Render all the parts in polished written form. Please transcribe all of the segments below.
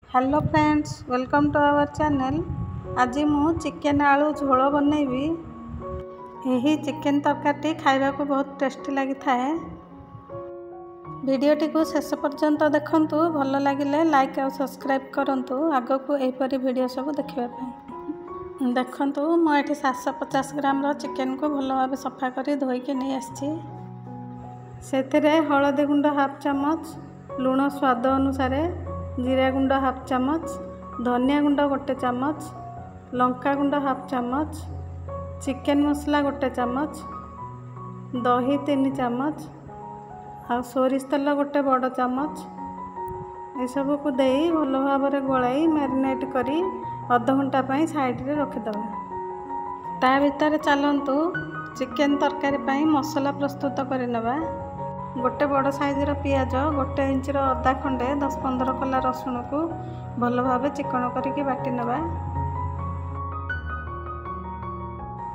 Hello friends, welcome to our channel. आज मु chicken आलू झोल बनैबी। यही चिकेन तरकारी खाइबा को बहुत टेस्टी लगी थाए। वीडियोटी को शेष पर्यंत देखंतु, भल लगिले लाइक और सब्सक्राइब करंतु आगो को एपरी वीडियो सब देखिबा पई। देखंतु मु एठी 750 ग्राम रो चिकेन को भल भाबे सफा करी धोई के नै आछि। सेथिरे हळदी गुंड हाफ चम्मच, लूण स्वाद अनुसार, जीरा गुंड हाफ चम्मच, धनिया गुंड गोटे चम्मच, लंका गुंड हाफ चम्मच, चिकेन मसला गोटे चम्मच, दही 3 चम्मच आ सोरिष तेल गोटे बड़ चम्मच ये सब को देई भल भाव में गोलाई मैरिनेट करी आधा घंटा पई साइड रे रखिदबा। ता भीतर चलंतु चिकेन तरकारी पई मसला प्रस्तुत करि नबा। गोटे बड़ साइज रो पियाज, 1 इंच रो अदा खंडे, 10-15 कला रसुण को भल भाव चिकन करके बाटी नबा।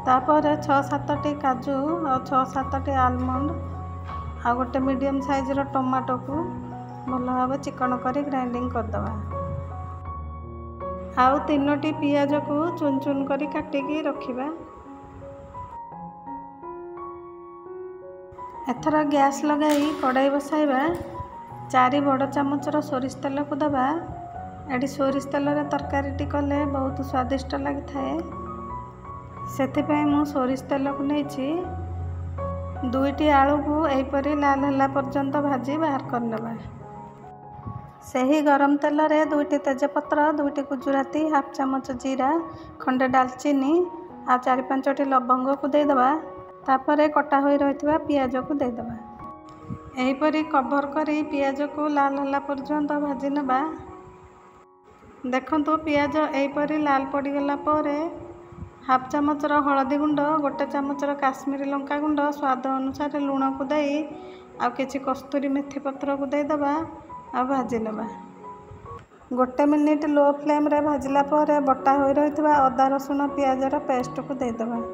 तापर 6-7टी काजू और 6-7टी आलमंड आ गोटे मीडियम साइज रो टमाटो को भल भाव चिकन करी ग्राइंडिंग कर दबा। आउ 3टी पियाज को चुन चुन करी काटिकी रखिबा। एथर गैस लगाई कड़ाई बसाइबा। 4 बड़ चम्मच रो सोरिष तेल को दबा। एडी सोरिष तेल रे तरकारी कले बहुत स्वादिष्ट लगी थाए। सेथिपई मु सोरिष तेल को नैछि। 2टी आलू को एपरी लाल होला पर्यंत भाजी बाहर करनबा। सही गरम तेल रे 2टी तेजपत्र, 2टी गुजराती, हाफ चम्मच जीरा, खंडे दालचीनी आ 4-5टी लवंग को दे दबा। तापरे कटा होई रहितबा पियाज को दे दबा। एहीपरी कवर करी पियाज को लाल होला पर्यंत भाजी नबा। देखंतु पियाज एहीपरी लाल पड़ी गला परे हाफ चम्मच रो हळदी गुंड, 1 चम्मच रो काश्मीरी लंका गुंड, स्वाद अनुसार लूण को देई आ किछि कस्तूरी मेथी पत्र को दे दबा आ भाजी नबा। 1 मिनिट लो फ्लेम रे भाजिला परे बटा होई रहितबा अदा रसुण पियाज रो पेस्ट को दे दबा।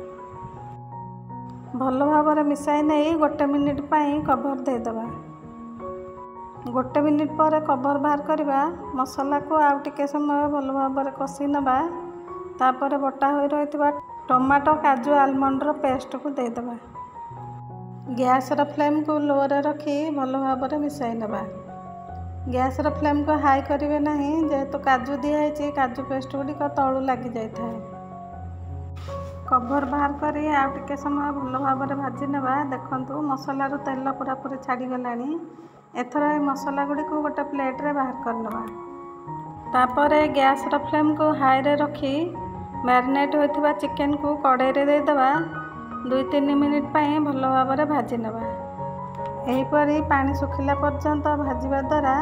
भल भाव में मिसाई नहीं 1 मिनिट पाई कवर दे दबा। 1 मिनिट पर कवर बाहर करवा। मसला को आउ टिके समय भल भाव में कषि नबा। तापर बटा होई रहितबा टमाटो, काजू, आलमंड रो पेस्ट को दे दबा। गैस रो फ्लेम को लो रे रखी भल भाव में मिसाई नबा। गैस रो फ्लेम को हाई करिवे नहीं, जेहेतु काजू दिया है, काजू पेस्ट गुड़िक तलू लगी जाए। कवर बाहर करी आउ टिके समय भल भाव में भाजी नबा। देखंतु मसलार तेल पूरा पूरी छाड़ी गलानी। एथर ए मसला गुड़ी को गोटे प्लेट रे बाहर कर नबा। तापर गैस रो फ्लेम को हाई रे रखी मैरिनेट होइथिबा चिकेन को कड़ाई रे दे दबा। 2-3 मिनिट पई भल भाव में भाजी नबा। एहीपरी पानी सुखिला पर्यंत भाजिबा द्वारा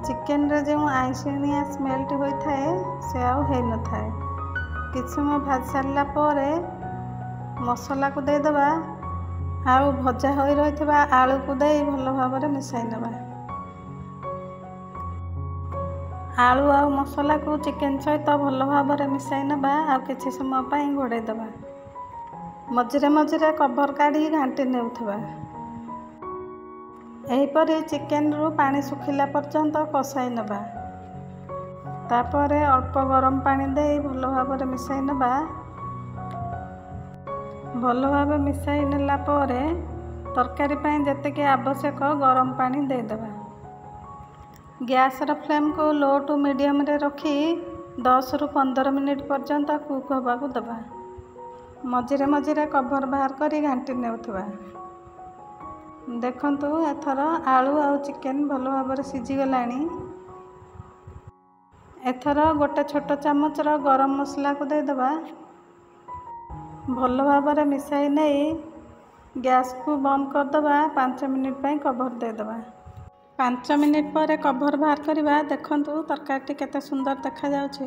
चिकेन रे जो आइसिनिया स्मेलटी होई थाए से आउ हे न थाए। किछ समय भाजी सारला परे मसला को दे दबा। आउ भजा होई रहितबा आलू को दे भल भाव में मिसाई नबा। आलू आउ मसला को चिकेन सहित भल भाव में मिसाई नबा। आउ किछ समय पई घोड़े दबा। मझिरे मझिरे कवर काढ़ी घांटी नेउथबा। एहीपरी चिकेन रु पानी सुखिला पर्यंत कषाई नबा। तापरे अल्प गरम पानी दे भल भाव में मिसाई नबा। भल भाव मिसाई नेला परे तरकारी पई जतेके आवश्यक गरम पानी दे दबा। गैस रो फ्लेम को लो टू मीडियम रे रखी 10-15 मिनिट पर्यंत कुक होबा को दबा। मझिरे मझिरे कवर बाहर करी घांटी नेउथबा। देखंतु एथर आलू आउ चिकेन भल भाव में सिझी गलानी। एथर गोटे छोट चम्मच रो गरम मसला को दे दबा। भल भाव में मिसाई नहीं गैस को बंद कर दबा। 5 मिनिट पई कवर दे दबा। 5 मिनिट पर कवर बाहर करवा। देखंतु तरकारी केते सुंदर देखा जाउछि।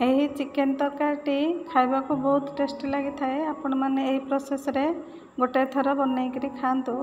एही चिकेन तरकारी खाइबा को बहुत टेस्टी लगी थाए। आपण माने एही प्रोसेस रे गोटे थर बनै करी खांतु।